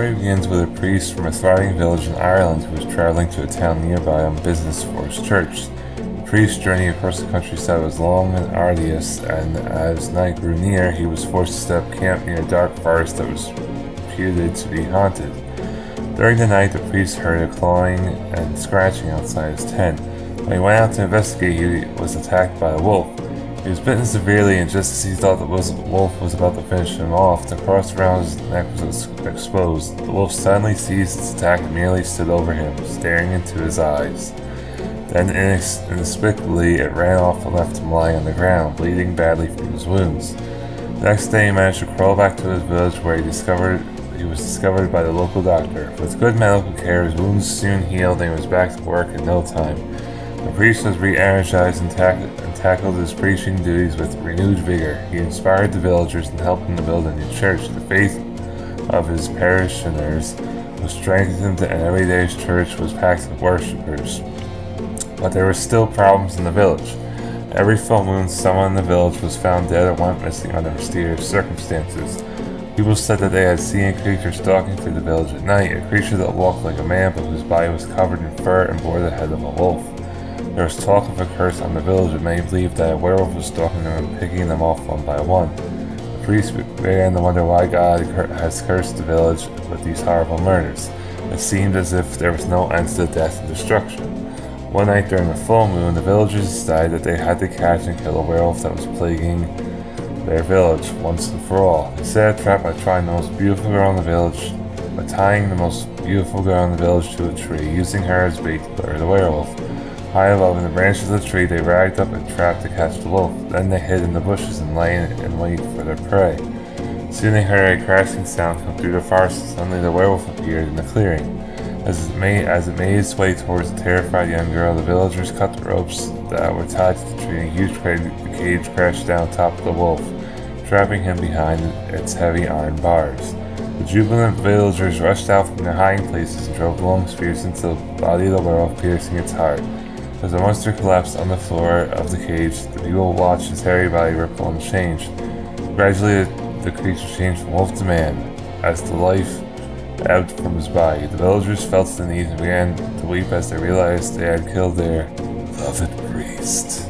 story begins with a priest from a thriving village in Ireland who was traveling to a town nearby on business for his church. The priest's journey across the countryside was long and arduous, and as night grew near, he was forced to set up camp near a dark forest that was reputed to be haunted. During the night, the priest heard a clawing and scratching outside his tent. When he went out to investigate, he was attacked by a wolf. He was bitten severely, and just as he thought the wolf was about to finish him off, the cross around his neck was exposed. The wolf suddenly ceased its attack and merely stood over him, staring into his eyes. Then inexplicably it ran off and left him lying on the ground, bleeding badly from his wounds. The next day he managed to crawl back to his village, where he was discovered by the local doctor. With good medical care, his wounds soon healed and he was back to work in no time. The priest was re-energized and tackled his preaching duties with renewed vigor. He inspired the villagers and helped them to build a new church. The faith of his parishioners was strengthened, and every day his church was packed with worshippers. But there were still problems in the village. Every full moon, someone in the village was found dead or went missing under mysterious circumstances. People said that they had seen a creature stalking through the village at night, a creature that walked like a man but whose body was covered in fur and bore the head of a wolf. There was talk of a curse on the village, and many believed that a werewolf was stalking them and picking them off one by one. The priest began to wonder why God has cursed the village with these horrible murders. It seemed as if there was no end to the death and destruction. One night during the full moon, the villagers decided that they had to catch and kill a werewolf that was plaguing their village once and for all. They set a trap by tying the most beautiful girl in the village to a tree, using her as bait to lure the werewolf. High above in the branches of the tree, they ragged up a trap to catch the wolf. Then they hid in the bushes and lay in wait for their prey. Soon they heard a crashing sound come through the forest, and suddenly the werewolf appeared in the clearing. As it made its way towards the terrified young girl, the villagers cut the ropes that were tied to the tree, and a huge cage crashed down on top of the wolf, trapping him behind its heavy iron bars. The jubilant villagers rushed out from their hiding places and drove long spears into the body of the werewolf, piercing its heart. As the monster collapsed on the floor of the cage, the people watched his hairy body ripple and change. Gradually, the creature changed from wolf to man. As the life ebbed from his body, the villagers felt the need and began to weep as they realized they had killed their beloved priest.